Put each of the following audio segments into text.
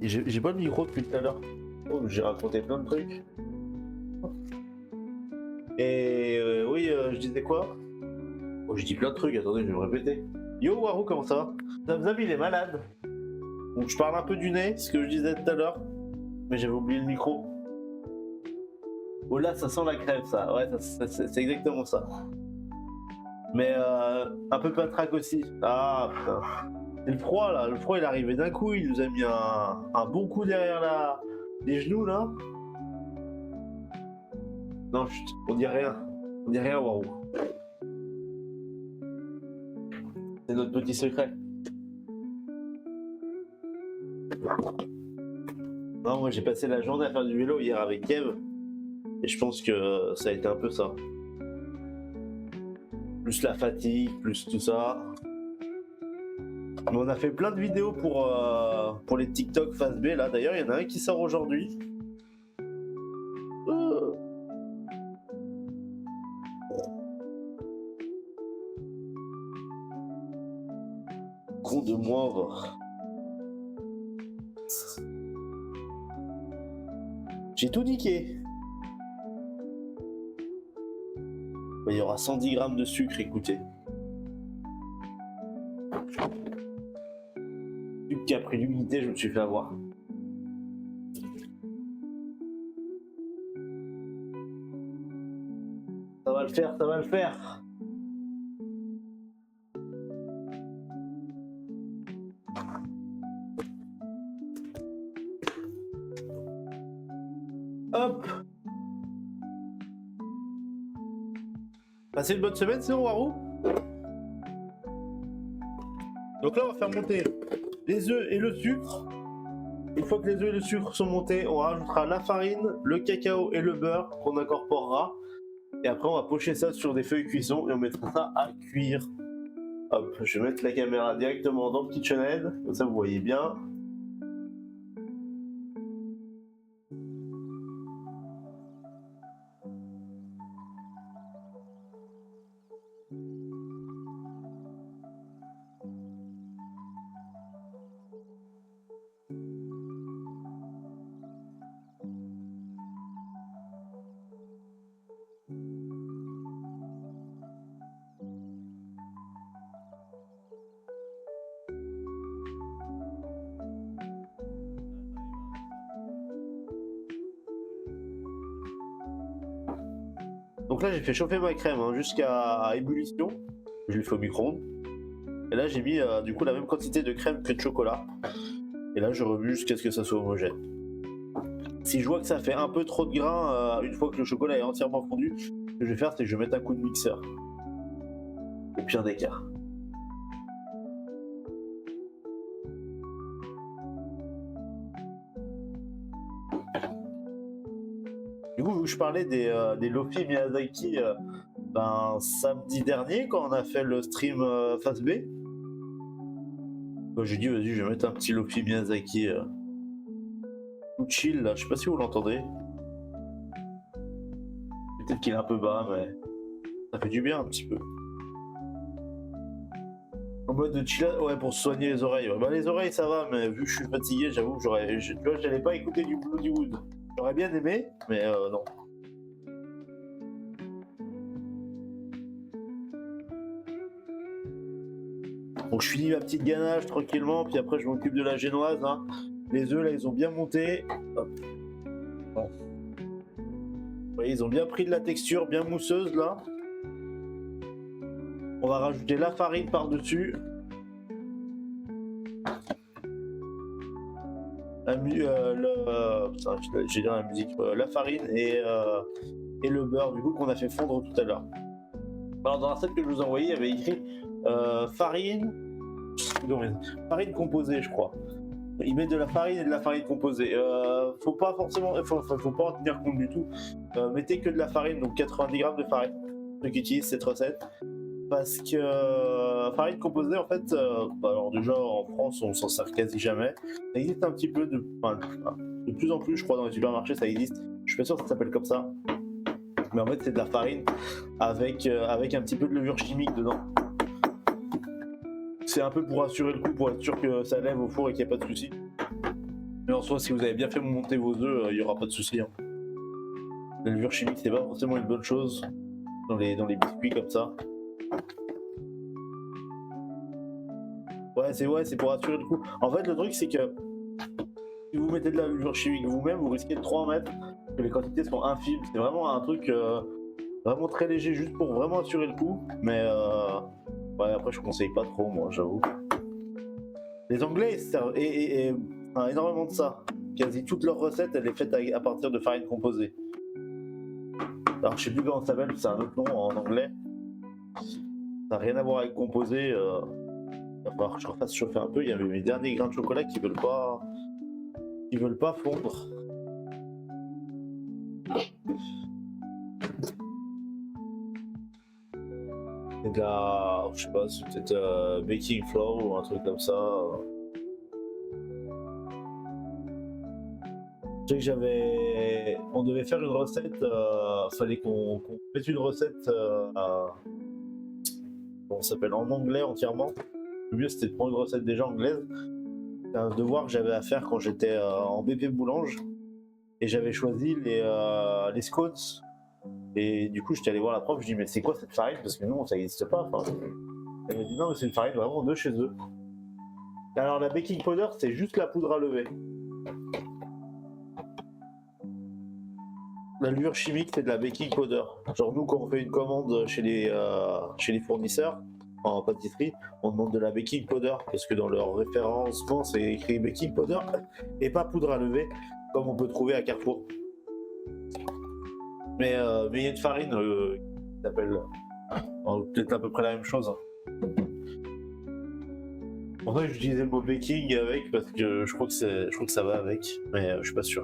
J'ai pas le micro depuis tout à l'heure. Oh, j'ai raconté plein de trucs. Et oui, je disais quoi? Oh, je dis plein de trucs, attendez, je vais me répéter. Yo Warou, comment ça va? Zamzam, il est malade. Donc je parle un peu du nez, ce que je disais tout à l'heure. Mais j'avais oublié le micro. Oh là, ça sent la crève, ça. Ouais, c'est exactement ça. Mais un peu patraque aussi. Ah putain. C'est le froid là. Le froid il est arrivé d'un coup. Il nous a mis un bon coup derrière les genoux là. Non, chut, on dit rien. On dit rien, Warou. C'est notre petit secret. Non, moi j'ai passé la journée à faire du vélo hier avec Kev. Et je pense que ça a été un peu ça. Plus la fatigue, plus tout ça. Mais on a fait plein de vidéos pour les TikTok Phase B là. D'ailleurs, il y en a un qui sort aujourd'hui. Con de moindre. J'ai tout niqué. Il y aura 110 grammes de sucre, écoutez. Sucre qui a pris l'humidité, je me suis fait avoir. Ça va le faire, ça va le faire. Hop. Passez une bonne semaine, c'est Warou. Donc là, on va faire monter les œufs et le sucre. Une fois que les œufs et le sucre sont montés, on rajoutera la farine, le cacao et le beurre qu'on incorporera. Et après, on va pocher ça sur des feuilles cuisson et on mettra ça à cuire. Hop, je vais mettre la caméra directement dans le KitchenAid, comme ça vous voyez bien. Donc là j'ai fait chauffer ma crème jusqu'à ébullition, je l'ai fait au micro-ondes. Et là j'ai mis du coup la même quantité de crème que de chocolat. Et là je remue jusqu'à ce que ça soit homogène. Si je vois que ça fait un peu trop de grains, une fois que le chocolat est entièrement fondu, ce que je vais faire c'est que je vais mettre un coup de mixeur. Au pire des cas. Du coup, vu que je parlais des Lofi Miyazaki samedi dernier, quand on a fait le stream Phase B, j'ai dit, vas-y, je vais mettre un petit Lofi Miyazaki tout chill, là. Je sais pas si vous l'entendez. Peut-être qu'il est un peu bas, mais ça fait du bien un petit peu. En mode de chill, ouais, pour soigner les oreilles. Ouais. Bah, les oreilles, ça va, mais vu que je suis fatigué, j'avoue que j'allais pas écouter du Bloodywood. J'aurais bien aimé, mais non. Donc je finis ma petite ganache tranquillement, puis après je m'occupe de la génoise. Hein. Les œufs là ils ont bien monté. Hop. Bon. Vous voyez, ils ont bien pris de la texture, bien mousseuse là. On va rajouter la farine par-dessus. J'ai dit la musique. La farine et le beurre du coup qu'on a fait fondre tout à l'heure. Alors dans la recette que je vous ai envoyée, il y avait écrit farine composée, je crois. Il met de la farine et de la farine composée. Faut pas forcément, faut pas en tenir compte du tout. Mettez que de la farine, donc 90 grammes de farine. Ceux qui utilisent cette recette, parce que farine composée, en fait, alors déjà en France, on s'en sert quasi jamais. Ça existe un petit peu de plus en plus, je crois, dans les supermarchés, ça existe. Je suis pas sûr que ça s'appelle comme ça. Mais en fait, c'est de la farine avec un petit peu de levure chimique dedans. C'est un peu pour assurer le coup, pour être sûr que ça lève au four et qu'il n'y a pas de soucis. Mais soi, si vous avez bien fait monter vos œufs, il n'y aura pas de souci. Hein. La levure chimique, c'est pas forcément une bonne chose dans les biscuits comme ça. Ouais, c'est pour assurer le coup. En fait, le truc, c'est que si vous mettez de la levure chimique vous-même, vous risquez de trop en mettre, que les quantités sont infimes. C'est vraiment un truc vraiment très léger, juste pour vraiment assurer le coup. Mais ouais, après, je conseille pas trop, moi, j'avoue. Les Anglais servent enfin, énormément de ça. Quasi toutes leurs recettes, elles sont faites à partir de farine composée. Alors, je sais plus comment ça s'appelle, c'est un autre nom en anglais. Ça n'a rien à voir avec composé. Il va falloir que je refasse chauffer un peu. Il y avait mes derniers grains de chocolat qui veulent pas fondre. C'est de la, je sais pas, c'est peut-être baking flour ou un truc comme ça. Je sais que on devait faire une recette, fallait qu'on mette une recette, on s'appelle en anglais entièrement. Le mieux c'était de prendre une recette déjà anglaise. C'est un devoir que j'avais à faire quand j'étais en BP Boulange et j'avais choisi les scones. Et du coup j'étais allé voir la prof, je dis mais c'est quoi cette farine parce que nous ça n'existe pas. Enfin, elle m'a dit non mais c'est une farine vraiment de chez eux. Alors la baking powder c'est juste la poudre à lever. La levure chimique, c'est de la baking powder. Genre nous, quand on fait une commande chez les fournisseurs, en pâtisserie, on demande de la baking powder, parce que dans leur référencement, c'est écrit baking powder, et pas poudre à lever, comme on peut trouver à Carrefour. Mais il y a une farine qui s'appelle peut-être à peu près la même chose. En fait, j'utilisais le mot baking avec, parce que je crois que ça va avec, mais je suis pas sûr.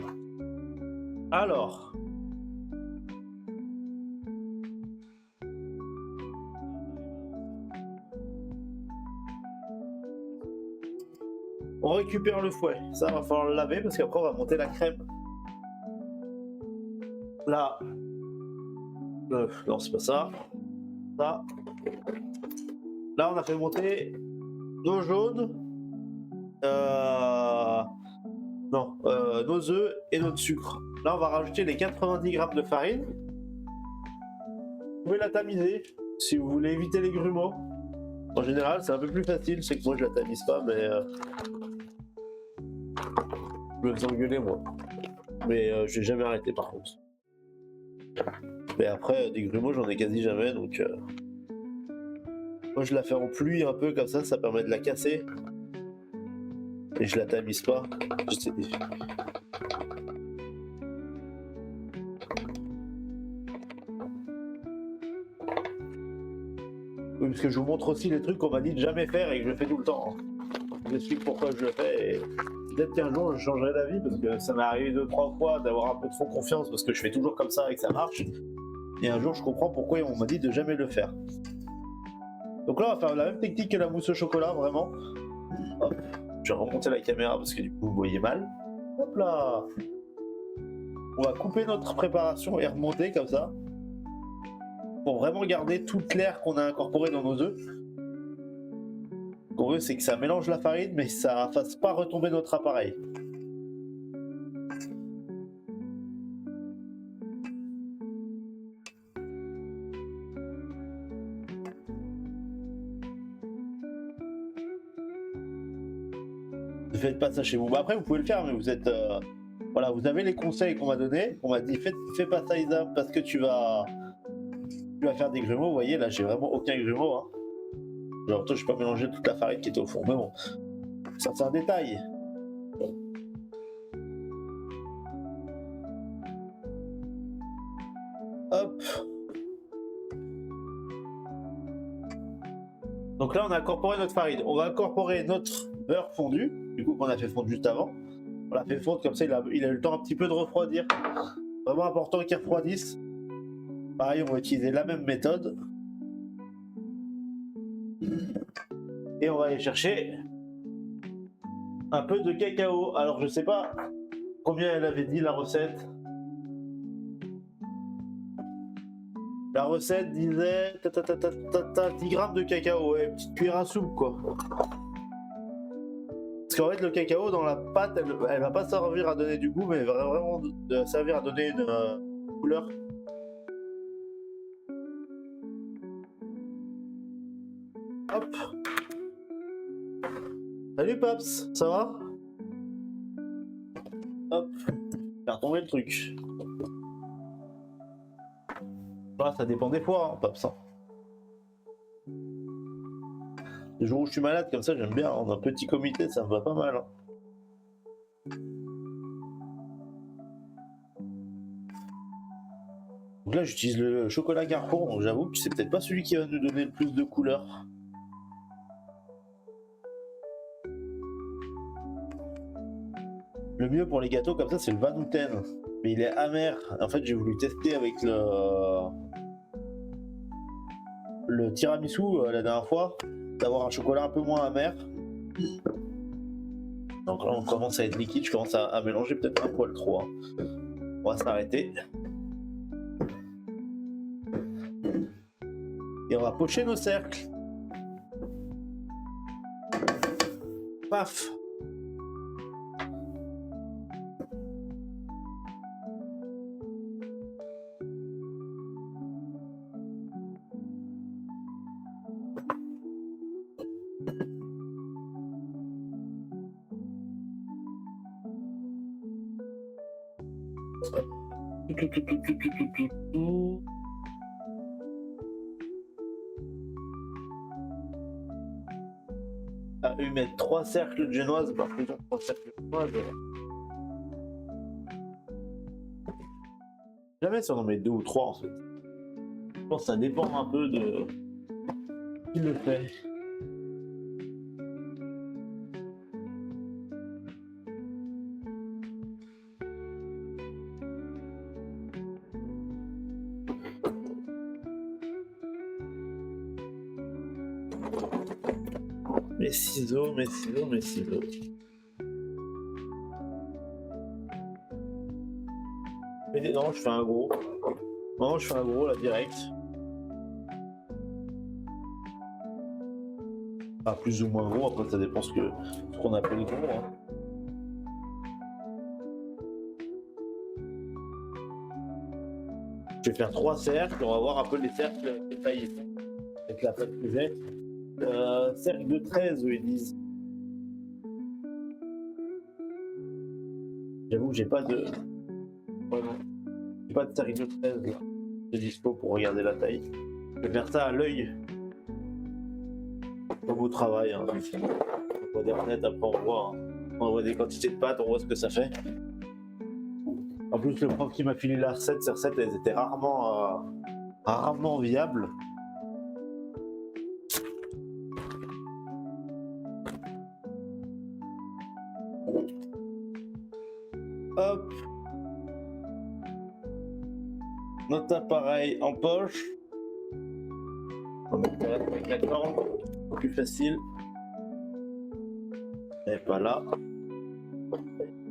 Alors... on récupère le fouet, ça va falloir le laver parce qu'après on va monter la crème. Là, non c'est pas ça. Ça. Là on a fait monter nos jaunes, nos œufs et notre sucre. Là on va rajouter les 90 grammes de farine. Vous pouvez la tamiser si vous voulez éviter les grumeaux. En général c'est un peu plus facile, c'est que moi je la tamise pas mais... je me fais engueuler moi. Mais j'ai jamais arrêté par contre. Mais après, des grumeaux j'en ai quasi jamais donc... Moi je la fais en pluie un peu comme ça permet de la casser. Et je la tamise pas. Oui, parce que je vous montre aussi les trucs qu'on m'a dit de jamais faire et que je fais tout le temps. Je vous explique pourquoi je le fais et... peut-être qu'un jour je changerai d'avis parce que ça m'est arrivé 2-3 fois d'avoir un peu trop confiance parce que je fais toujours comme ça et que ça marche. Et un jour je comprends pourquoi on m'a dit de jamais le faire. Donc là on va faire la même technique que la mousse au chocolat vraiment. Hop. Je vais remonter la caméra parce que du coup vous voyez mal. Hop là. On va couper notre préparation et remonter comme ça. Pour vraiment garder toute l'air qu'on a incorporé dans nos œufs. Ce qu'on veut c'est que ça mélange la farine mais ça fasse pas retomber notre appareil. Ne faites pas ça chez vous. Bah après vous pouvez le faire mais vous êtes... voilà, vous avez les conseils qu'on m'a donnés. On m'a dit fais pas ça Isa parce que tu vas faire des grumeaux. Vous voyez là j'ai vraiment aucun grumeau. Hein. Genre toi je vais pas mélanger toute la farine qui était au fond. Mais bon, ça c'est un détail. Hop. Donc là on a incorporé notre farine. On va incorporer notre beurre fondu. Du coup qu'on a fait fondre juste avant. On l'a fait fondre comme ça il a eu le temps un petit peu de refroidir. Vraiment important qu'il refroidisse. Pareil on va utiliser la même méthode. Et on va aller chercher un peu de cacao. Alors je sais pas combien elle avait dit la recette. La recette disait 10 grammes de cacao, ouais, une petite cuillère à soupe quoi. Parce qu'en fait, le cacao dans la pâte, elle va pas servir à donner du goût, mais elle va vraiment servir à donner une couleur. Hop. Salut Paps, ça va? Hop. Faire tomber le truc. Voilà, ça dépend des fois, hein, Paps. Hein. Les jours où je suis malade, comme ça, j'aime bien. On a un petit comité, ça me va pas mal. Hein. Donc là, j'utilise le chocolat Carrefour, donc j'avoue que c'est peut-être pas celui qui va nous donner le plus de couleurs. Le mieux pour les gâteaux comme ça, c'est le Vanouten. Mais il est amer. En fait, j'ai voulu tester avec le tiramisu la dernière fois, d'avoir un chocolat un peu moins amer. Donc là, on commence à être liquide. Je commence à mélanger peut-être un poil trop. Hein. On va s'arrêter. Et on va pocher nos cercles. Paf! Ah, eux mettre 3 cercles de génoise, par plutôt 3 cercles de génoise. Jamais si on en met 2 ou 3 en fait. Je pense que ça dépend un peu de qui le fait. Mes ciseaux, mes ciseaux, mes ciseaux. Mais non, je fais un gros. Non, je fais un gros là direct. Enfin, plus ou moins gros, après ça dépend ce qu'on appelle gros. Hein. Je vais faire 3 cercles, on va voir un peu les cercles détaillés. Avec la pâte que j'ai. Cercle de 13, eux ils disent. J'avoue que j'ai pas de. Ouais, non. J'ai pas de cercle de 13 là. De dispo pour regarder la taille. Je vais faire ça à l'œil. Comme au travail. Hein. On voit des recettes, après on voit des quantités de pâtes, on voit ce que ça fait. En plus, le prof qui m'a filé la recette, ces recettes, elles étaient rarement viables. Hop. Notre appareil en poche. On va mettre avec la corde, plus facile. Et pas là.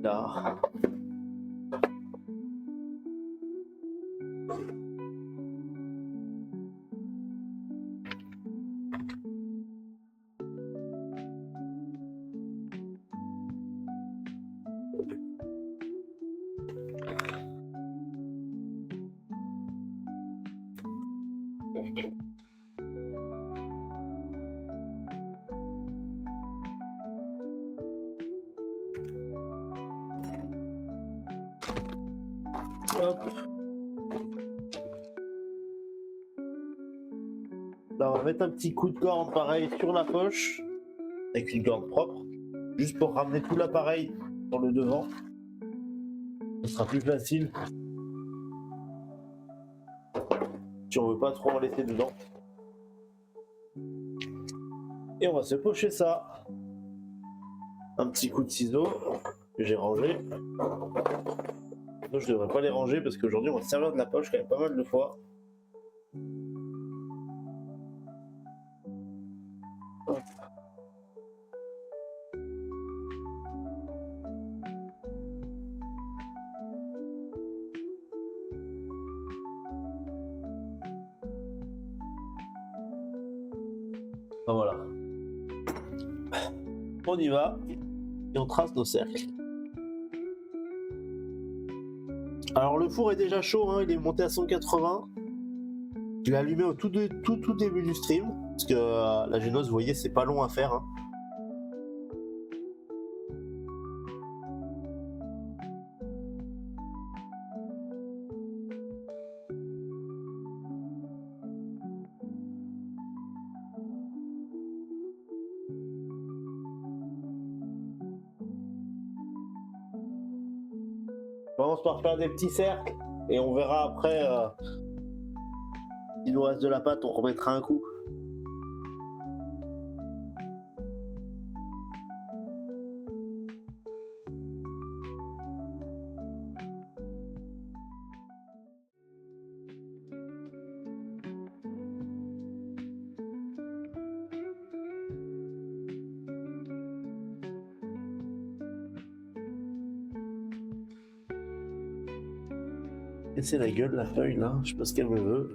Là. Hop. Là, on va mettre un petit coup de corde pareil sur la poche, avec une corde propre, juste pour ramener tout l'appareil sur le devant. Ce sera plus facile. Si on veut pas trop en laisser dedans. Et on va se pocher ça. Un petit coup de ciseau que j'ai rangé. Donc, je devrais pas les ranger parce qu'aujourd'hui on va se servir de la poche quand même pas mal de fois. Hop. Ben voilà. On y va. et on trace nos cercles. Alors le four est déjà chaud, hein, il est monté à 180. Je l'ai allumé au tout début du stream, parce que la génose, vous voyez, c'est pas long à faire. Hein. On commence par faire des petits cercles, et on verra après, s'il nous reste de la pâte, on remettra un coup. Et c'est la gueule, la feuille, là, je sais pas ce qu'elle me veut.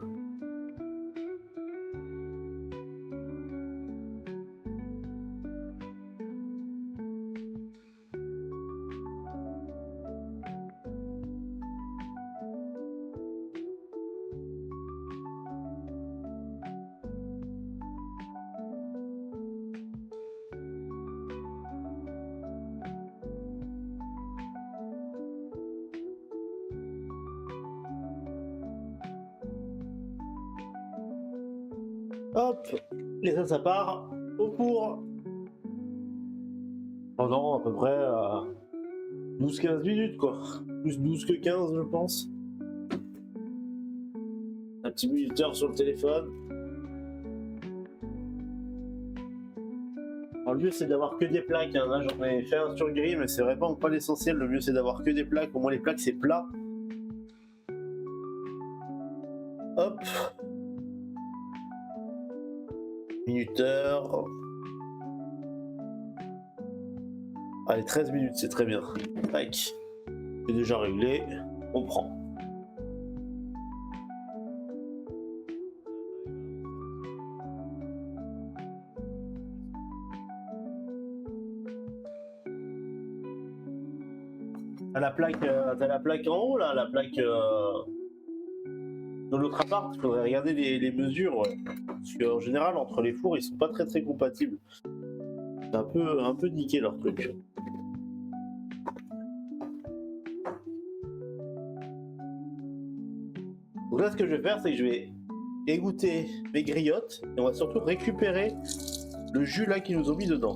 Hop, et ça part au four pendant à peu près 12-15 minutes, quoi. Plus 12 que 15, je pense. Un petit minuteur sur le téléphone. Alors, le mieux, c'est d'avoir que des plaques. Hein. Là, j'en ai fait un sur gris, mais c'est vraiment pas l'essentiel. Le mieux, c'est d'avoir que des plaques. Au moins, les plaques, c'est plat. Hop. Minuteur. Allez, 13 minutes, c'est très bien. Tac. C'est déjà réglé. On prend. T'as la plaque en haut, là, la plaque dans l'autre appart. Il faudrait regarder les mesures. Ouais. Parce qu'en général, entre les fours, ils sont pas très compatibles. C'est un peu niqué leur truc. Donc là, ce que je vais faire, c'est que je vais égoutter mes griottes et on va surtout récupérer le jus là qu'ils nous ont mis dedans.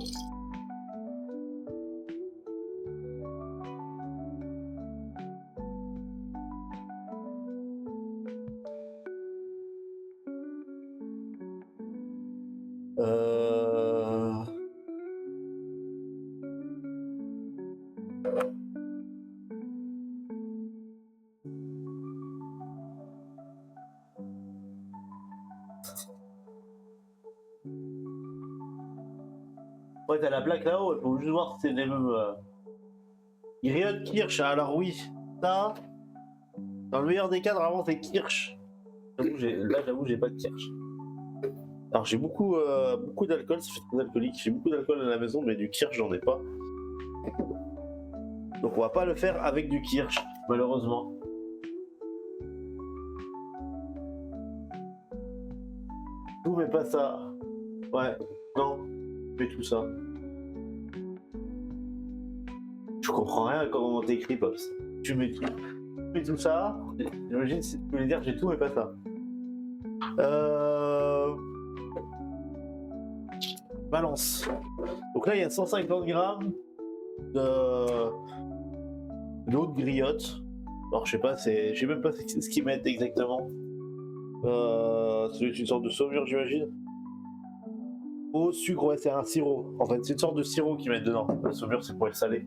Ouais, t'as la plaque là-haut, il faut juste voir si c'est des mêmes. Griotte Kirsch, alors oui, ça, dans le meilleur des cas, vraiment c'est Kirsch. Là, j'avoue, j'ai pas de Kirsch. Alors j'ai beaucoup d'alcool, ça fait très alcoolique. J'ai beaucoup d'alcool à la maison, mais du Kirsch, j'en ai pas. Donc on va pas le faire avec du Kirsch, malheureusement. Tout mais pas ça. Ouais, non, mais tout ça. Je comprends rien à comment t'écris, Pops. Tu mets tout ça. J'imagine si tu voulais dire j'ai tout mais pas ça. Balance. Donc là il y a 150 grammes d'eau de griotte. Alors je sais même pas ce qu'ils mettent exactement. C'est une sorte de saumure, j'imagine. Eau, sucre, ouais, c'est un sirop. En fait, c'est une sorte de sirop qu'ils mettent dedans. La saumure, c'est pour être salé.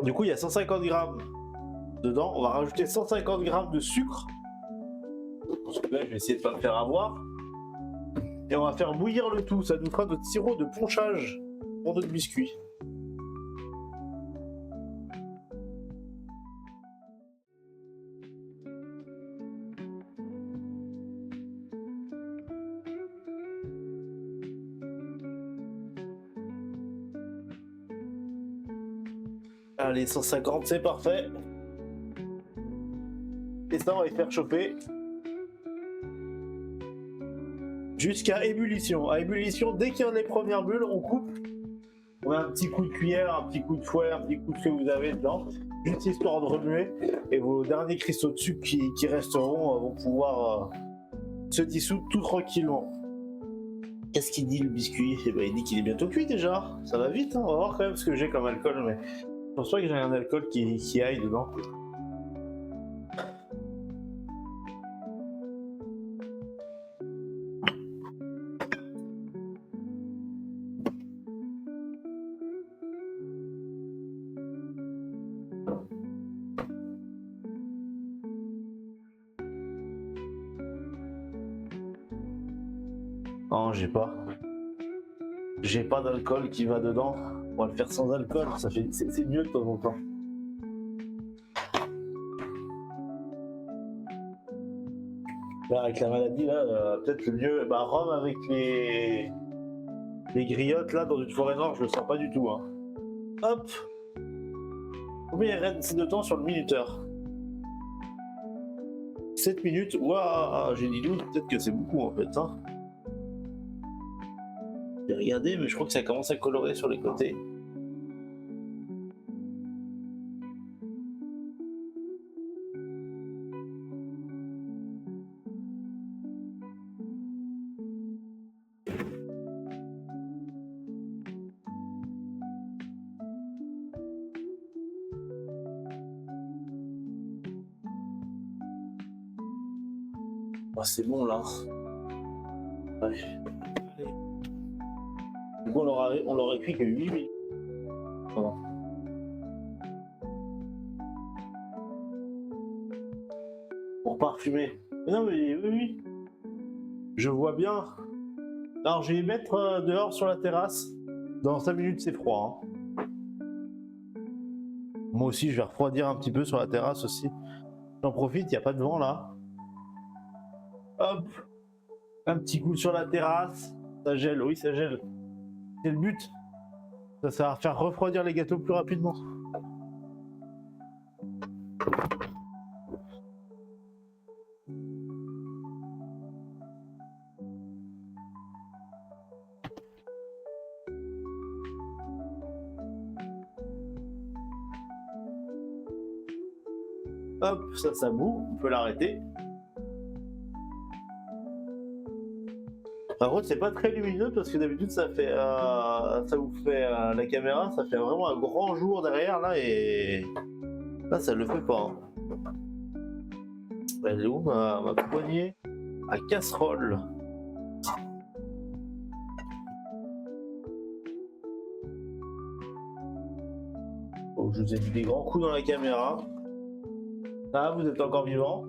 Du coup, il y a 150 grammes dedans. On va rajouter 150 grammes de sucre. Là, je vais essayer de pas me faire avoir. Et on va faire bouillir le tout. Ça nous fera notre sirop de ponchage pour notre biscuit. Allez, 150, c'est parfait. Et ça, on va les faire chauffer. Jusqu'à ébullition. À ébullition, dès qu'il y a les premières bulles, on coupe. On met un petit coup de cuillère, un petit coup de fouet, un petit coup de ce que vous avez dedans. Juste histoire de remuer. Et vos derniers cristaux de sucre qui resteront vont pouvoir se dissoudre tout tranquillement. Qu'est-ce qu'il dit le biscuit? Eh ben, il dit qu'il est bientôt cuit déjà. Ça va vite, hein. On va voir quand même ce que j'ai comme alcool. Mais je pense pas que j'ai un alcool qui aille dedans. Non, j'ai pas. J'ai pas d'alcool qui va dedans. On va le faire sans alcool. C'est mieux de temps en temps. Là, avec la maladie, là, peut-être le mieux. Bah, Rome avec les griottes là dans une forêt noire, je le sens pas du tout. Hein. Hop. Combien il reste de temps sur le minuteur? 7 minutes. Waouh, j'ai dit doute. Peut-être que c'est beaucoup en fait. Hein. J'ai regardé, mais je crois que ça commence à colorer sur les côtés. Oh, c'est bon là. Ouais. Du coup, on l'aurait cuit que 8 minutes. Voilà. Pour parfumer. Mais non, mais oui. Je vois bien. Alors, je vais les mettre dehors sur la terrasse. Dans 5 minutes, c'est froid. Hein. Moi aussi, je vais refroidir un petit peu sur la terrasse aussi. J'en profite, il n'y a pas de vent là. Hop. Un petit coup sur la terrasse. Ça gèle, oui, ça gèle. C'est le but. Ça va faire refroidir les gâteaux plus rapidement. Hop, ça bout, on peut l'arrêter. Par contre, c'est pas très lumineux parce que d'habitude ça vous fait la caméra, ça fait vraiment un grand jour derrière là et là ça le fait pas. Hein. Elle est où ma poignée à casserole? Oh, je vous ai mis des grands coups dans la caméra. Ah, vous êtes encore vivant?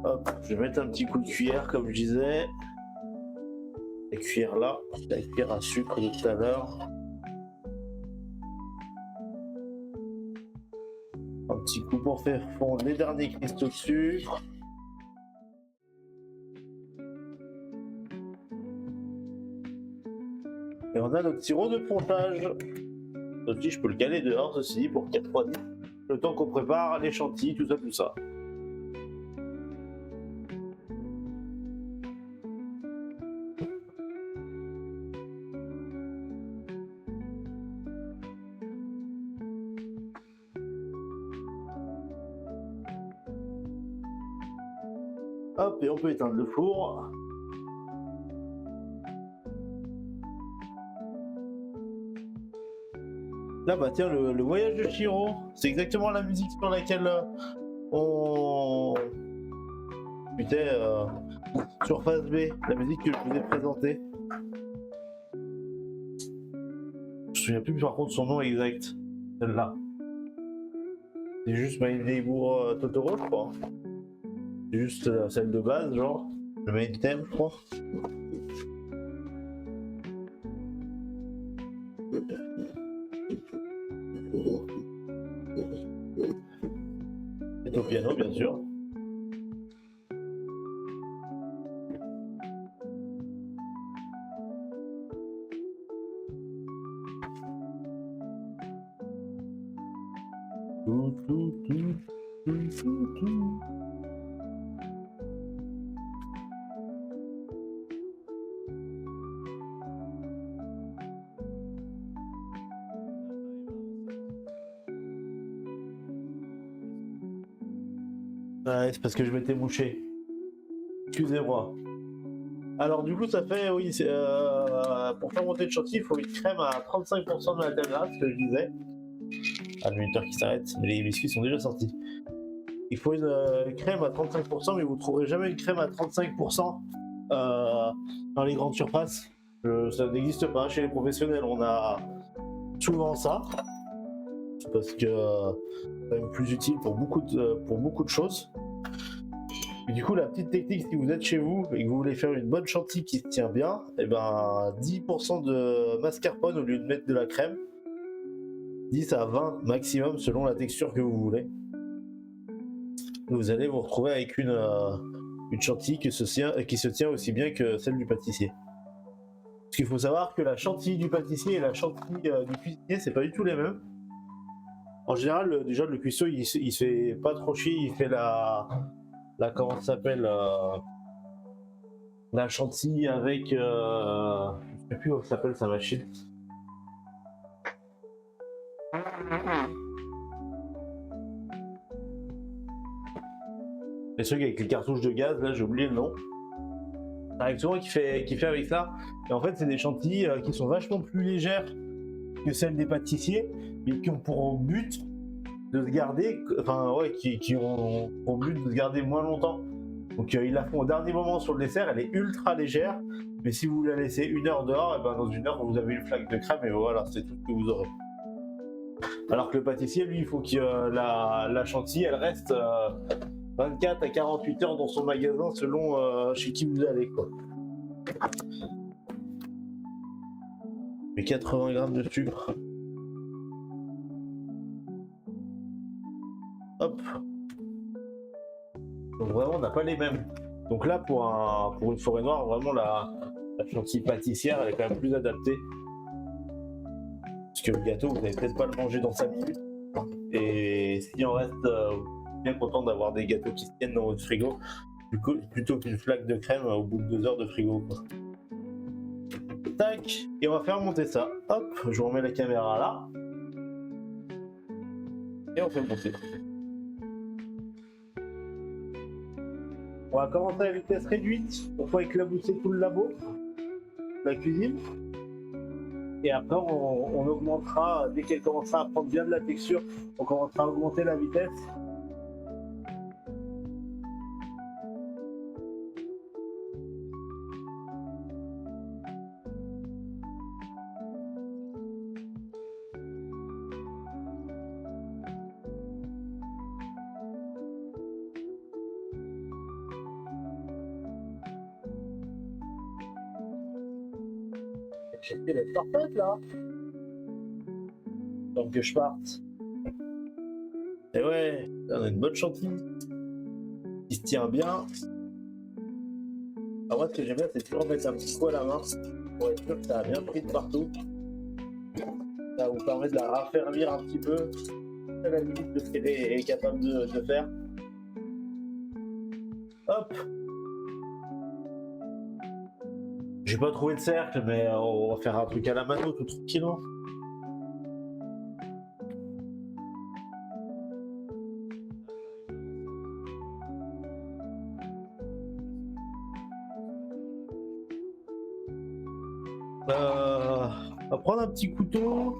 Hop, je vais mettre un petit coup de cuillère comme je disais. La cuillère là, la cuillère à sucre de tout à l'heure. Un petit coup pour faire fondre les derniers cristaux de sucre. Et on a notre sirop de pontage. Aussi, je peux le caler dehors, ceci, pour qu'il refroidisse. Le temps qu'on prépare les chantilly, tout ça. Hop, et on peut éteindre le four. Là, bah tiens, le voyage de Chihiro, c'est exactement la musique sur laquelle on... Putain, sur Phase B, la musique que je vous ai présentée. Je me souviens plus par contre son nom exact, celle-là. C'est juste Main Neighbor Totoro, je crois. C'est juste celle de base, genre. Le main theme, je crois. piano, bien sûr. Ouais, c'est parce que je m'étais mouché. Excusez-moi. Alors du coup ça fait, oui, pour faire monter le chantier, il faut une crème à 35% de la grasse, ce que je disais. Ah, le minuteur qui s'arrête, mais les biscuits sont déjà sortis. Il faut une crème à 35%, mais vous trouverez jamais une crème à 35% dans les grandes surfaces. Ça n'existe pas chez les professionnels, on a souvent ça. Parce que c'est quand même plus utile pour beaucoup de choses. Et du coup, la petite technique, si vous êtes chez vous et que vous voulez faire une bonne chantilly qui se tient bien, et ben 10% de mascarpone au lieu de mettre de la crème. 10 à 20 maximum selon la texture que vous voulez. Vous allez vous retrouver avec une chantilly qui se tient aussi bien que celle du pâtissier. Parce qu'il faut savoir que la chantilly du pâtissier et la chantilly du cuisinier, c'est pas du tout les mêmes. En général, déjà le cuistot, il se fait pas trop chier, il fait la comment ça s'appelle, la chantilly avec je sais plus comment ça s'appelle sa machine. Les trucs avec les cartouches de gaz, là j'ai oublié le nom. Ça arrive souvent qui fait avec ça. Et en fait c'est des chantilly qui sont vachement plus légères que celles des pâtissiers, mais qui ont pour but de se garder, enfin ouais, qui ont pour but de se garder moins longtemps. Donc ils la font au dernier moment sur le dessert, elle est ultra légère, mais si vous la laissez 1 heure dehors, et ben dans 1 heure vous avez une flaque de crème et voilà, c'est tout ce que vous aurez. Alors que le pâtissier, lui, il faut que la chantilly, elle reste 24 à 48 heures dans son magasin selon chez qui vous allez, quoi. Mais 80 grammes de sucre. Hop. Donc vraiment, on n'a pas les mêmes. Donc là, pour une forêt noire, vraiment la chantilly pâtissière, elle est quand même plus adaptée. Parce que le gâteau, vous n'allez peut-être pas le manger dans 5 minutes. Et s'il en reste, bien content d'avoir des gâteaux qui se tiennent dans votre frigo, du coup, plutôt qu'une flaque de crème au bout de 2 heures de frigo, quoi. Tac, et on va faire monter ça. Hop, je remets la caméra là. Et on fait monter. On va commencer à vitesse réduite pour pas éclabousser tout le labo, la cuisine. Et après, on augmentera, dès qu'elle commencera à prendre bien de la texture, on commencera à augmenter la vitesse. J'ai fait la parfaite là. Donc que je parte. Et ouais, là, on a une bonne chantilly qui se tient bien. Alors moi, ce que j'aime bien, c'est toujours mettre un petit coup à la main pour être sûr que ça a bien pris de partout. Ça vous permet de la raffermir un petit peu. C'est la limite de ce qu'elle est capable de faire. Hop. J'ai pas trouvé de cercle, mais on va faire un truc à la mano tout tranquillement. On va prendre un petit couteau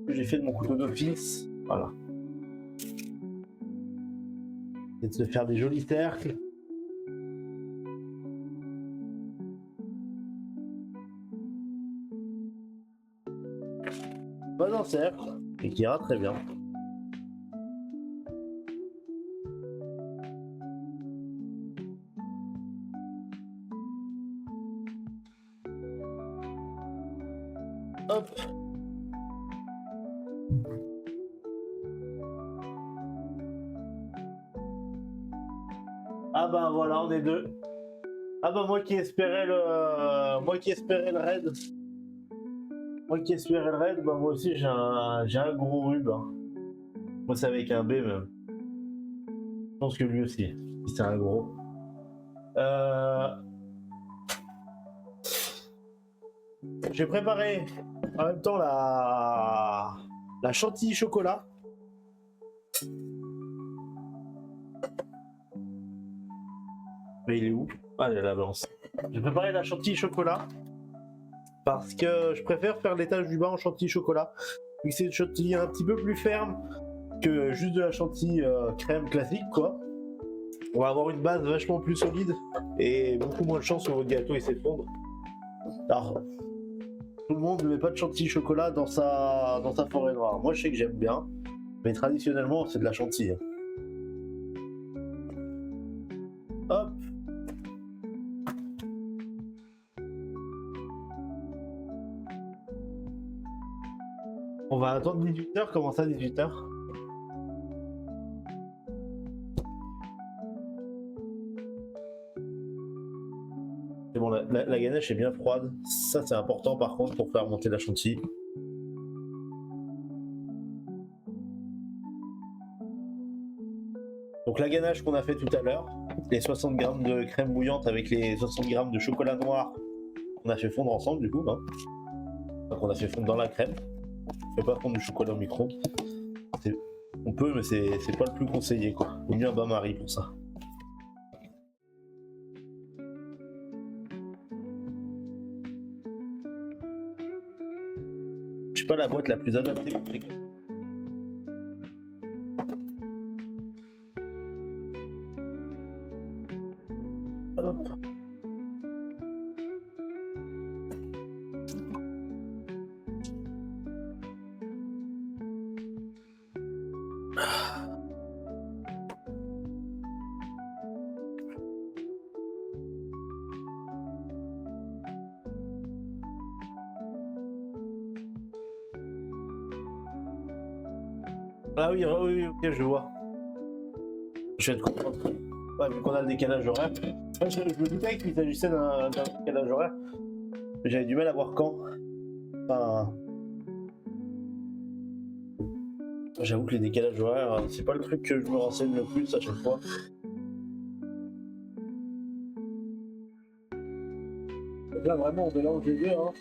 que j'ai fait de mon couteau d'office. Voilà. Et de se faire des jolis cercles. Pas un cercle, et qui ira très bien. Hop. Ah bah voilà, on est deux. Ah bah moi qui espérais le raid. Moi qui espérais le raid, bah moi aussi j'ai un gros rub. Hein. Moi c'est avec un B même. Je pense que lui aussi, si c'est un gros. J'ai préparé en même temps la chantilly chocolat. Mais il est où? Ah, il est à la balance. J'ai préparé la chantilly chocolat parce que je préfère faire l'étage du bas en chantilly chocolat. Vu que c'est une chantilly un petit peu plus ferme que juste de la chantilly crème classique, quoi. On va avoir une base vachement plus solide et beaucoup moins de chance que votre gâteau il s'effondre. Alors, tout le monde ne met pas de chantilly chocolat dans sa forêt noire. Moi, je sais que j'aime bien, mais traditionnellement, c'est de la chantilly. Hop. On va attendre 18h. Comment ça, 18h? C'est bon, la ganache est bien froide. Ça, c'est important par contre pour faire monter la chantilly. Donc la ganache qu'on a fait tout à l'heure, les 60 grammes de crème bouillante avec les 60 grammes de chocolat noir qu'on a fait fondre ensemble du coup. Hein. Donc on a fait fondre dans la crème. On fait pas fondre du chocolat au micro. On peut, mais c'est pas le plus conseillé quoi. Vaut mieux un bain-marie pour ça. Je sais pas la boîte la plus adaptée pour les... Hop. Ah oui, ok, je vois. Je viens de comprendre. Ouais, vu qu'on a le décalage horaire. Je me doutais qu'il s'agissait d'un décalage horaire. J'avais du mal à voir quand. Enfin... J'avoue que les décalages horaires, c'est pas le truc que je me renseigne le plus à chaque fois. Donc là, vraiment, on mélange les deux, hein.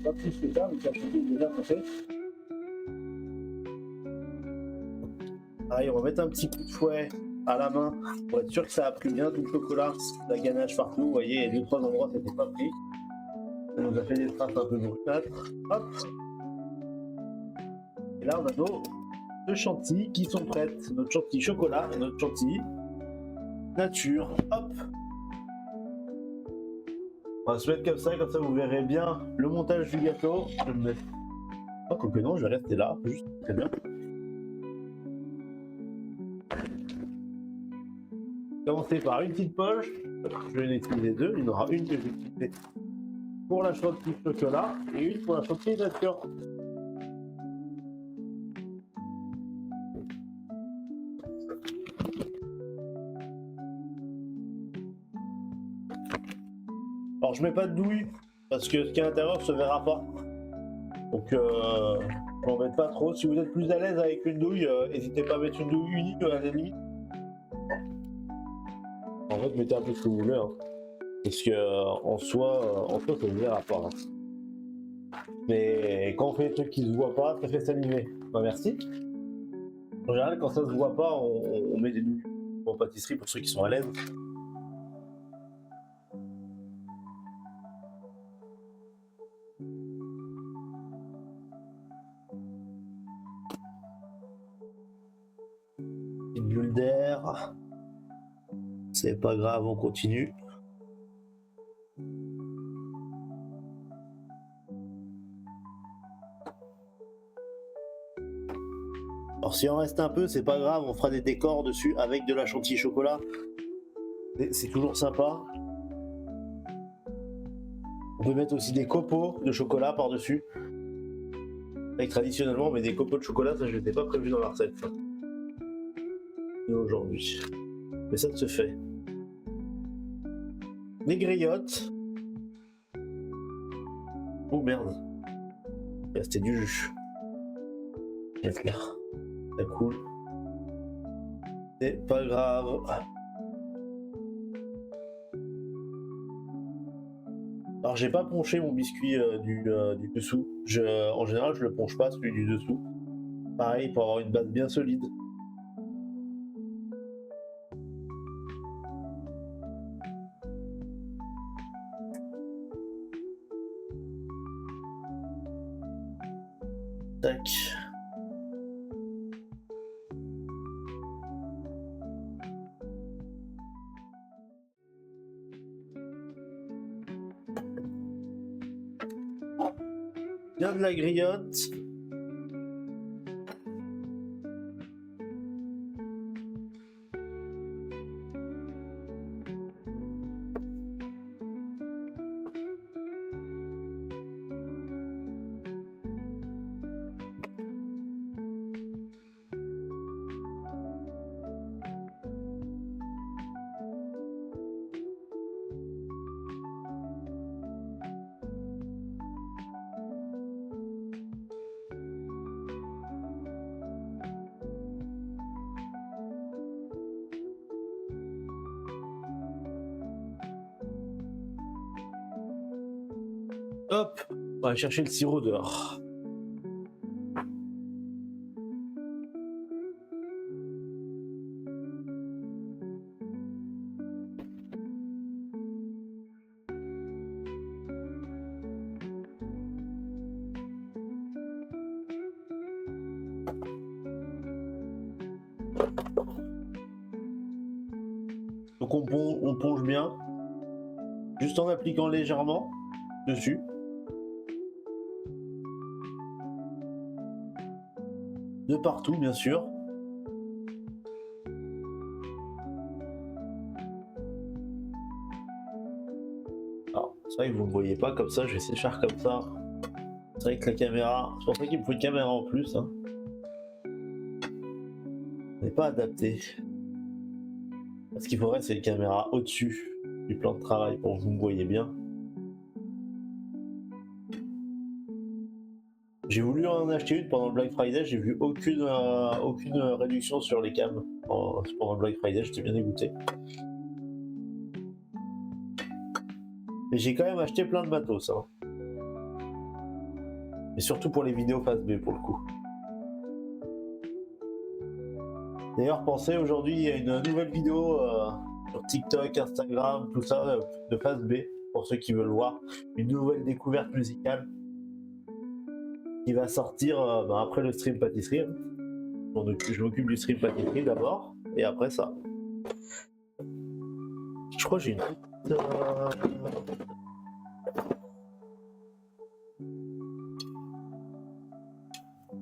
Pas plus que ça, mais ça est déjà fait. Allez, on va mettre un petit coup de fouet à la main pour être sûr que ça a pris bien tout le chocolat, la ganache partout. Vous voyez, il y a 2-3 endroits où c'était pas pris. Ça nous a fait des traces un peu brunâtres. Hop. Et là, on a nos deux chantilly qui sont prêtes. Notre chantilly chocolat et notre chantilly nature. Hop. On va se mettre comme ça vous verrez bien le montage du gâteau. Je vais me mettre... Oh, quoique non, je vais rester là, juste très bien. Commencer par une petite poche. Je vais en utiliser deux. Il y en aura une que je vais utiliser pour la chantilly chocolat et une pour la chantilly nature. Alors je mets pas de douille parce que ce qui est à l'intérieur se verra pas. Donc je m'embête pas trop. Si vous êtes plus à l'aise avec une douille, n'hésitez pas à mettre une douille unique à la limite. En fait, mettez un peu ce que vous voulez. Hein. Parce que en soi, ça se verra pas. Hein. Mais quand on fait des trucs qui se voient pas, ça fait saliver. Bah, merci. En général, quand ça se voit pas, on met des douilles en pâtisserie pour ceux qui sont à l'aise. Une bulle d'air. C'est pas grave, on continue. Alors si on reste un peu, c'est pas grave, on fera des décors dessus avec de la chantilly chocolat. C'est toujours sympa. On peut mettre aussi des copeaux de chocolat par-dessus. Avec traditionnellement, on met des copeaux de chocolat, ça je n'étais pas prévu dans la recette. Aujourd'hui. Mais ça se fait. Les griottes. Oh merde. Il restait du jus. Mettre là. Ça coule. C'est pas grave. Alors j'ai pas ponché mon biscuit du dessous. En général je le ponche pas celui du dessous. Pareil pour avoir une base bien solide. Tac. Bien de la griotte. Hop, on va chercher le sirop dehors. Donc on ponge bien, juste en appliquant légèrement dessus. De partout bien sûr. Alors c'est vrai que vous ne voyez pas comme ça, je vais essayer de faire comme ça. C'est vrai que la caméra, c'est pour ça qu'il me faut une caméra en plus. Hein. Elle n'est pas adaptée. Ce qu'il faudrait, c'est une caméra au-dessus du plan de travail pour que vous me voyez bien. J'ai voulu en acheter une pendant le Black Friday, j'ai vu aucune réduction sur les cams pendant le Black Friday, j'étais bien dégoûté. Mais j'ai quand même acheté plein de matos. Hein. Et surtout pour les vidéos face B pour le coup. D'ailleurs, pensez, aujourd'hui, il y a une nouvelle vidéo sur TikTok, Instagram, tout ça, de face B, pour ceux qui veulent voir. Une nouvelle découverte musicale qui va sortir après le stream pâtisserie. Je m'occupe du stream pâtisserie d'abord, et après ça. Je crois que j'ai une petite...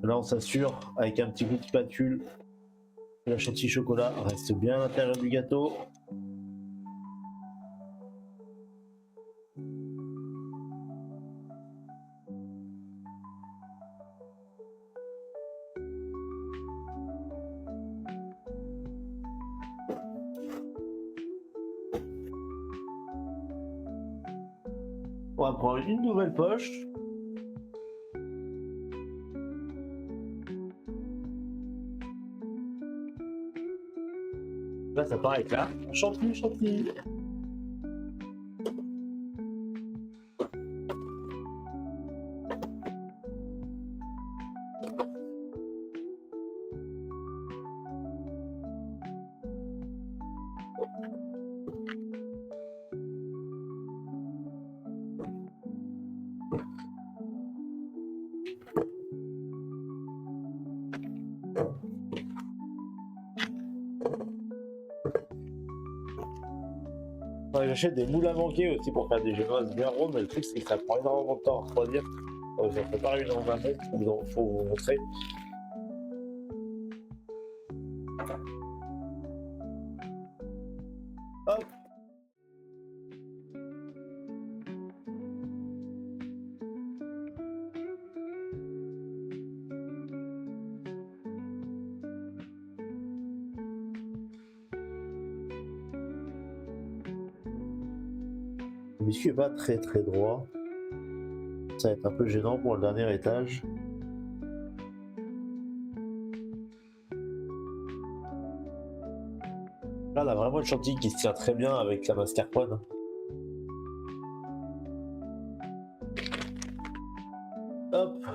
Là, on s'assure, avec un petit coup de spatule, que la chantilly chocolat reste bien à l'intérieur du gâteau. On va prendre une nouvelle poche. Là, ça part avec là. Chantilly. Ouais, j'achète des moules à manquer aussi pour faire des génoises bien rondes, mais le truc c'est que ça prend énormément de temps à refroidir. J'en prépare une en amont, faut vous montrer. Hop. biscuit est pas très très droit. Ça va être un peu gênant pour le dernier étage. Là, on a vraiment une chantilly qui se tient très bien avec la mascarpone. Hop.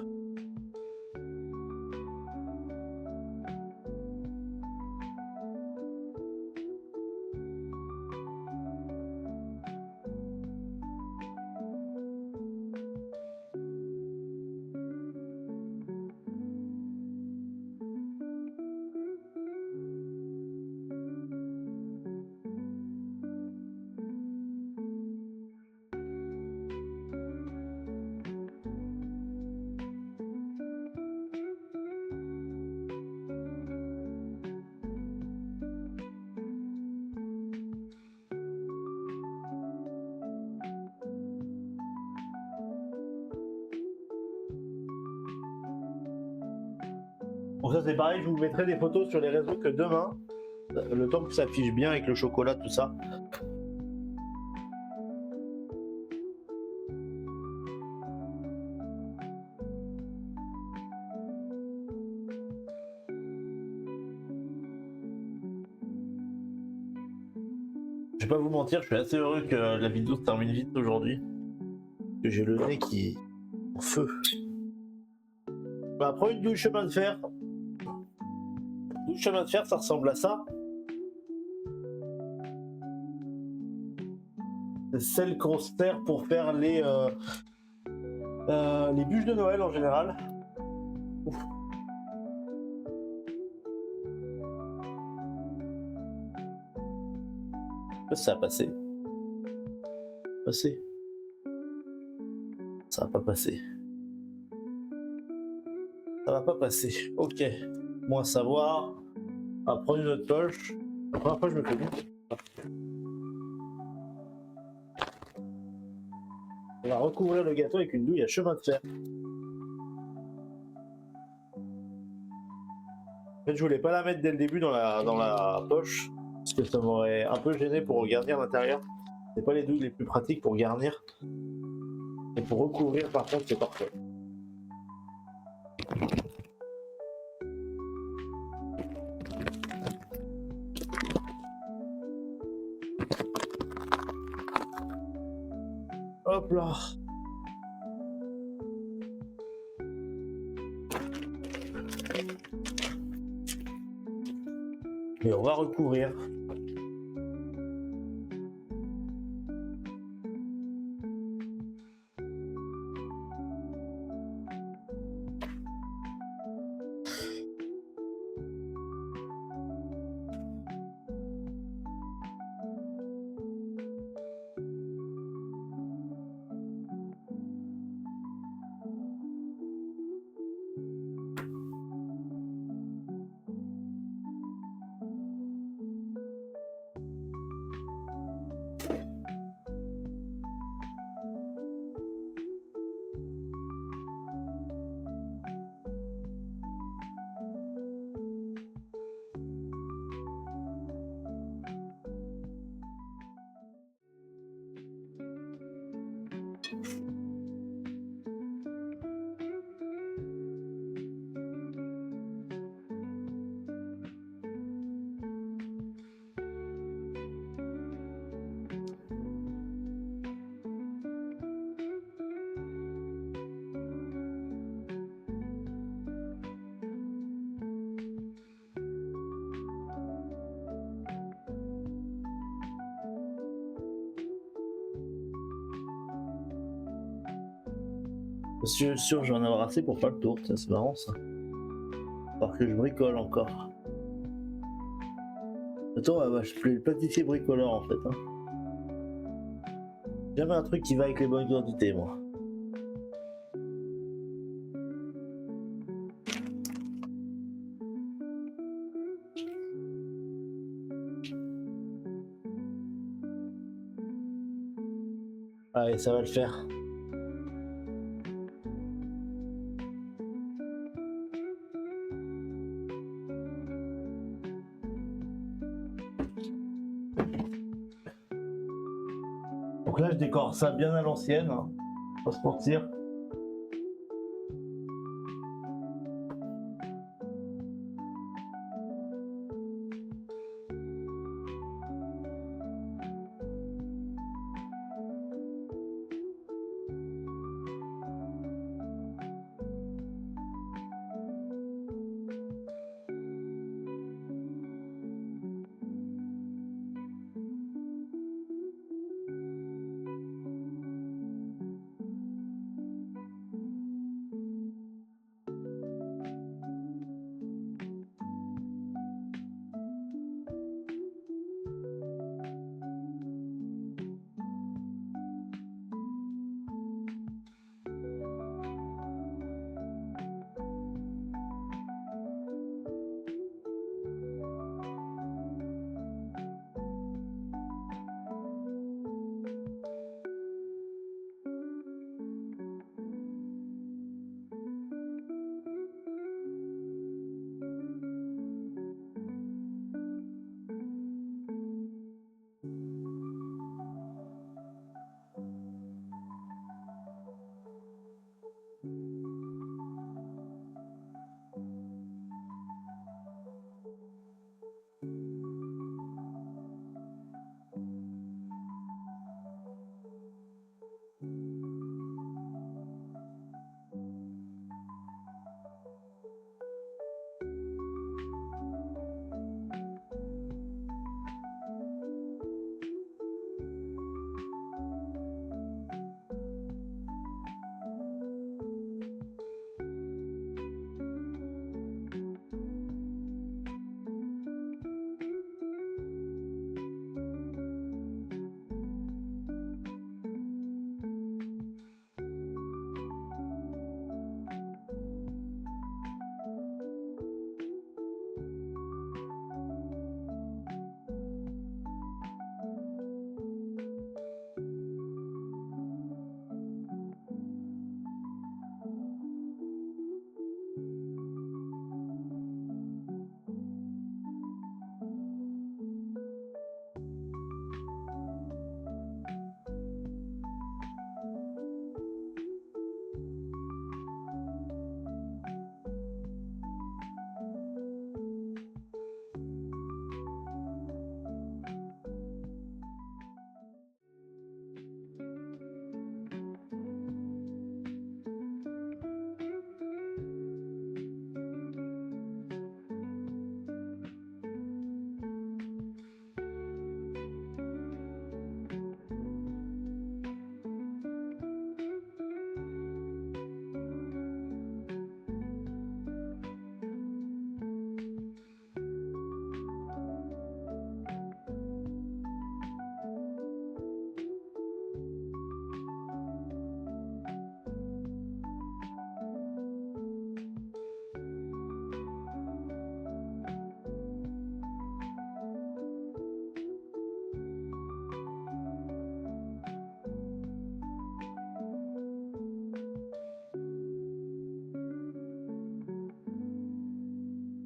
Bon, ça c'est pareil, je vous mettrai des photos sur les réseaux que demain, le temps que ça affiche bien avec le chocolat, tout ça. Je vais pas vous mentir, je suis assez heureux que la vidéo se termine vite aujourd'hui. Que j'ai le nez qui est en feu. Bah, prends une douche chemin de fer. Douche chemin de fer, ça ressemble à ça. C'est celle qu'on se sert pour faire les bûches de Noël en général. Ouf. Ça a passé. Passé. Ça va pas passer. Ça va pas passer. Ok. Bon à savoir. On va prendre une autre poche. La première fois je me fais bien. On va recouvrir le gâteau avec une douille à chemin de fer. En fait, je voulais pas la mettre dès le début dans la poche. Parce que ça m'aurait un peu gêné pour garnir l'intérieur. C'est pas les douilles les plus pratiques pour garnir. Et pour recouvrir, par contre, c'est parfait. Hop là. Et on va recouvrir. Je suis sûr que je vais en avoir assez pour faire le tour. Tiens, c'est marrant ça. Alors que je bricole encore. Attends, bah, je fais le pâtissier bricoleur en fait. Hein. Jamais un truc qui va avec les bonnes quantités, moi. Allez, ça va le faire. Donc là, je décore ça bien à l'ancienne, hein. Pas se mentir.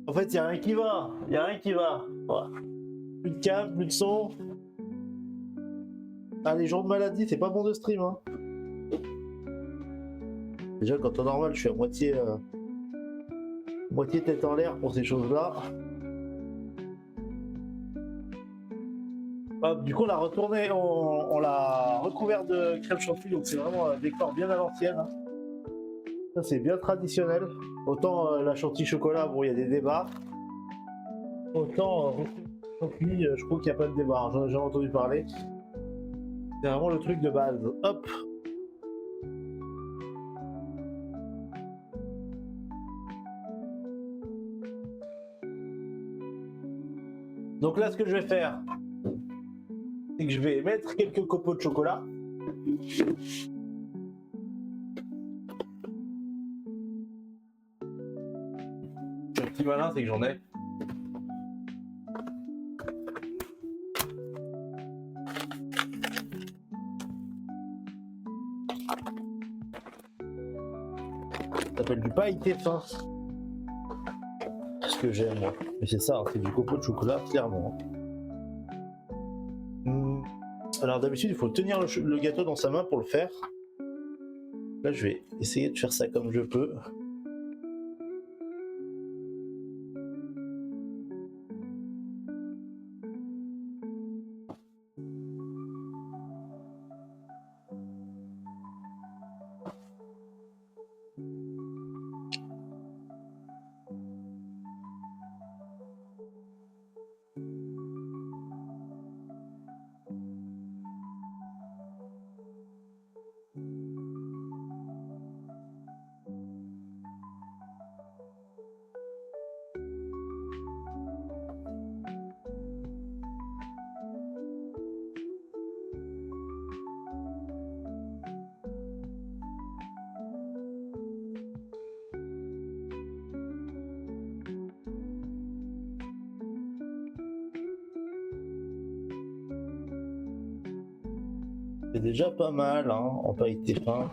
En fait, il n'y a rien qui va. Il n'y a rien qui va. Voilà. Plus de câble, plus de son. Ah, les jours de maladie, c'est pas bon de stream. Hein. Déjà, quand en normal, je suis à moitié tête en l'air pour ces choses-là. Hop, du coup, on l'a retourné, on l'a recouvert de crème chantilly, donc c'est vraiment un décor bien à l'ancienne. Hein. Ça, c'est bien traditionnel. Autant la chantilly chocolat, bon, il y a des débats. Autant chantilly, je trouve qu'il n'y a pas de débat. J'en ai jamais entendu parler. C'est vraiment le truc de base. Hop. Donc là, ce que je vais faire, c'est que je vais mettre quelques copeaux de chocolat. Le petit malin, c'est que j'en ai. Ça s'appelle du pailleté fin. C'est ce que j'aime, moi. Mais c'est ça, c'est du copeau de chocolat, clairement. Alors d'habitude, il faut tenir le gâteau dans sa main pour le faire. Là, je vais essayer de faire ça comme je peux. C'est déjà pas mal, hein, en pailleté fin.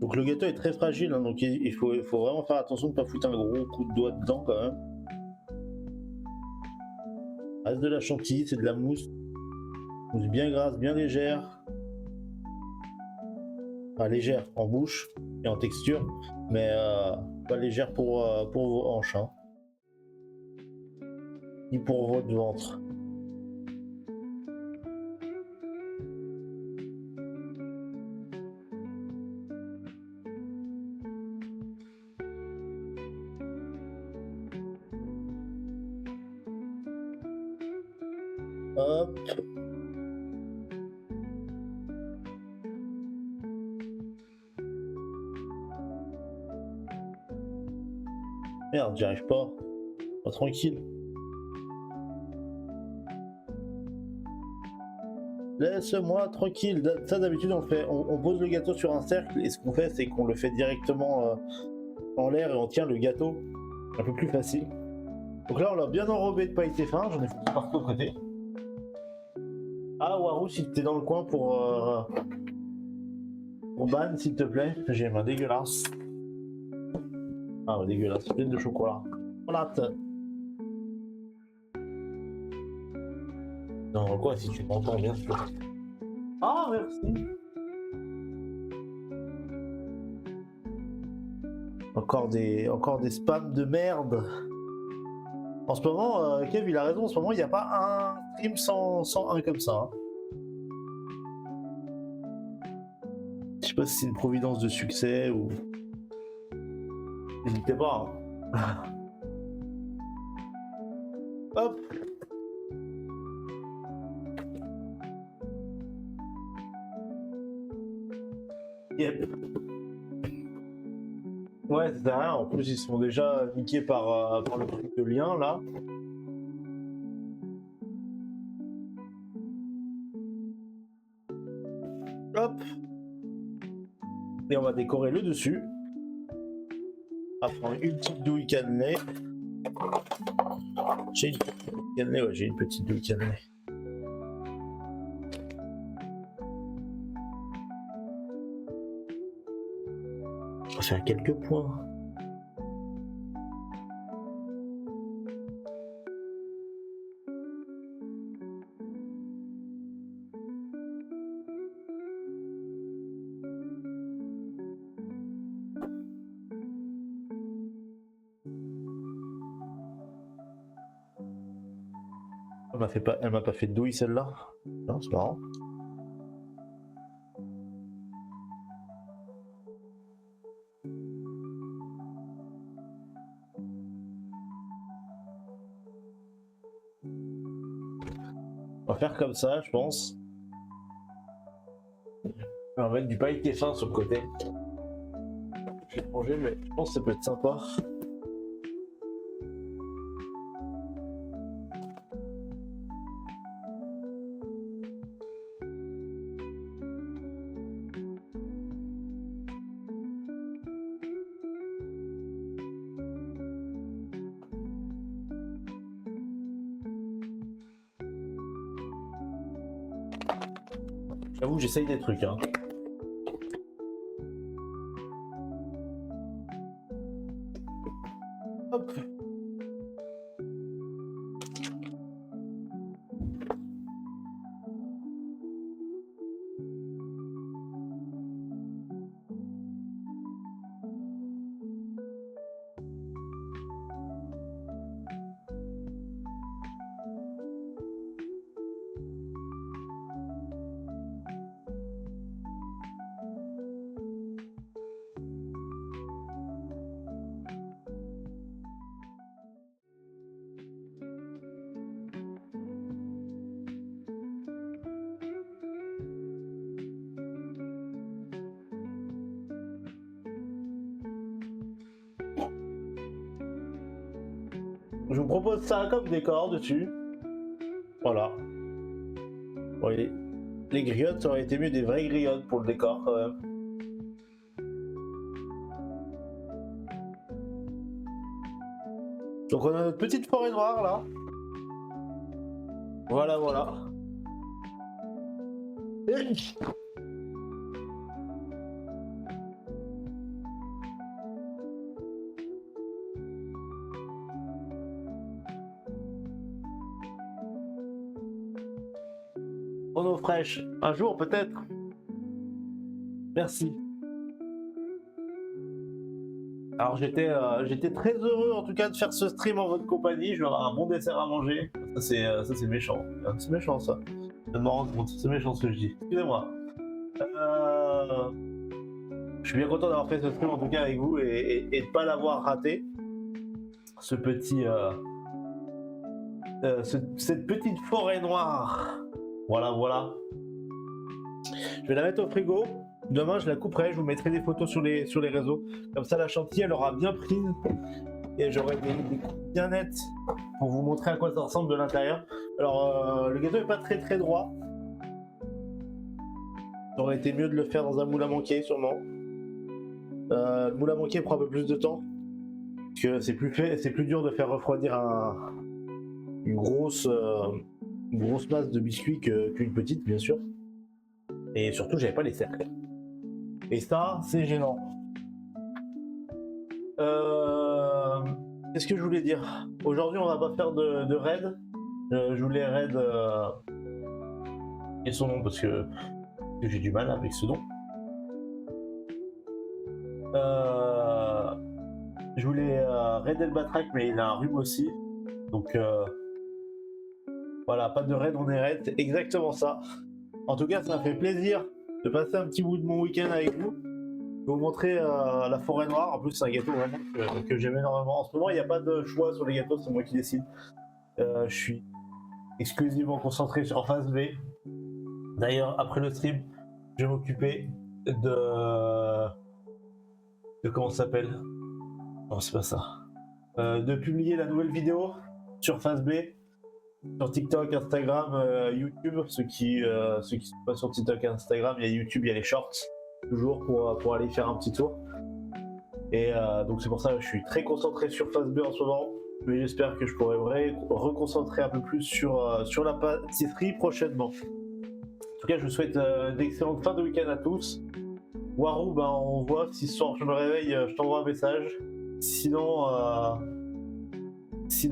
Donc le gâteau est très fragile, hein, donc il faut vraiment faire attention de ne pas foutre un gros coup de doigt dedans quand même. Reste de la chantilly, c'est de la mousse. Mousse bien grasse, bien légère. Enfin légère en bouche et en texture, mais pas légère pour vos hanches. Hein. Ni pour votre ventre. Hop. Merde, j'y arrive pas. Pas tranquille. Laisse-moi tranquille. Ça d'habitude on fait, on pose le gâteau sur un cercle et ce qu'on fait c'est qu'on le fait directement en l'air et on tient le gâteau. Un peu plus facile. Donc là on l'a bien enrobé de pailleté fin, j'en ai foutu partout à côté. Ah Warou, si t'es dans le coin pour ban s'il te plaît, j'ai les mains dégueulasses. Ah ouais, dégueulasse, pleine de chocolat. Voilà. Non, quoi, si tu m'entends, bien sûr. Ah, merci. Encore des spams de merde. En ce moment, Kev, il a raison, en ce moment, il n'y a pas un stream sans un comme ça. Hein. Je sais pas si c'est une providence de succès ou... N'hésitez pas. Hein. Hop. Yep. Ouais, ça sert à rien. En plus, ils sont déjà niqués par le truc de lien, là. Hop. Et on va décorer le dessus. On va prendre une petite douille cannelée. J'ai une petite douille cannelée, ouais, j'ai une petite douille cannelée. On va faire quelques points. Elle m'a pas fait de douille celle-là. Non, c'est marrant. On va faire comme ça, je pense. On va mettre du pailleté fin sur le côté. Je vais manger, mais je pense que ça peut être sympa. J'avoue, j'essaye des trucs. Hein. Hop. Je vous propose ça comme décor dessus. Voilà. Vous voyez, les griottes, ça aurait été mieux des vraies griottes pour le décor quand même. Donc on a notre petite forêt noire là. Voilà, voilà. En eau fraîche, un jour peut-être. Merci. Alors j'étais très heureux en tout cas de faire ce stream en votre compagnie. J'aurai un bon dessert à manger. Ça c'est méchant. C'est méchant ça. Je me rends compte. C'est méchant ce que je dis. Excusez-moi. Je suis bien content d'avoir fait ce stream en tout cas avec vous et de pas l'avoir raté. Ce petit, cette petite forêt noire. Voilà, voilà. Je vais la mettre au frigo. Demain, je la couperai. Je vous mettrai des photos sur les réseaux. Comme ça, la chantilly, elle aura bien prise. Et j'aurai des coupes bien nettes pour vous montrer à quoi ça ressemble de l'intérieur. Alors, le gâteau est pas très très droit. Ça aurait été mieux de le faire dans un moule à manquer, sûrement. Le moule à manquer prend un peu plus de temps. Parce que c'est plus dur de faire refroidir une grosse masse de biscuits qu'une petite, bien sûr. Et surtout, j'avais pas les cercles. Et ça, c'est gênant. Qu'est-ce que je voulais dire? Aujourd'hui, on va pas faire de raid. Je voulais raid. Et son nom, parce que j'ai du mal avec ce nom. Je voulais raid Elbatrack, mais il a un rhume aussi. Donc voilà, pas de raid, on est raid. C'est exactement ça. En tout cas, ça m'a fait plaisir de passer un petit bout de mon week-end avec vous. Je vais vous montrer la forêt noire. En plus, c'est un gâteau vraiment que j'aime énormément. En ce moment, il n'y a pas de choix sur les gâteaux, c'est moi qui décide. Je suis exclusivement concentré sur Phase B. D'ailleurs, après le stream, je vais m'occuper de comment ça s'appelle? Non, c'est pas ça. De publier la nouvelle vidéo sur Phase B. Sur TikTok, Instagram, YouTube, ceux qui sont pas sur TikTok et Instagram, il y a YouTube, il y a les shorts, toujours pour aller faire un petit tour. Et donc c'est pour ça que je suis très concentré sur Phase B en ce moment, mais j'espère que je pourrai reconcentrer un peu plus sur la pâtisserie prochainement. En tout cas, je vous souhaite d'excellentes fins de week-end à tous. Warou, ben, on voit si ce soir je me réveille, je t'envoie un message. Sinon,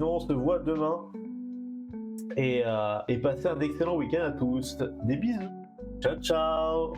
on se voit demain. Et passez un excellent week-end à tous. Des bisous. Ciao, ciao.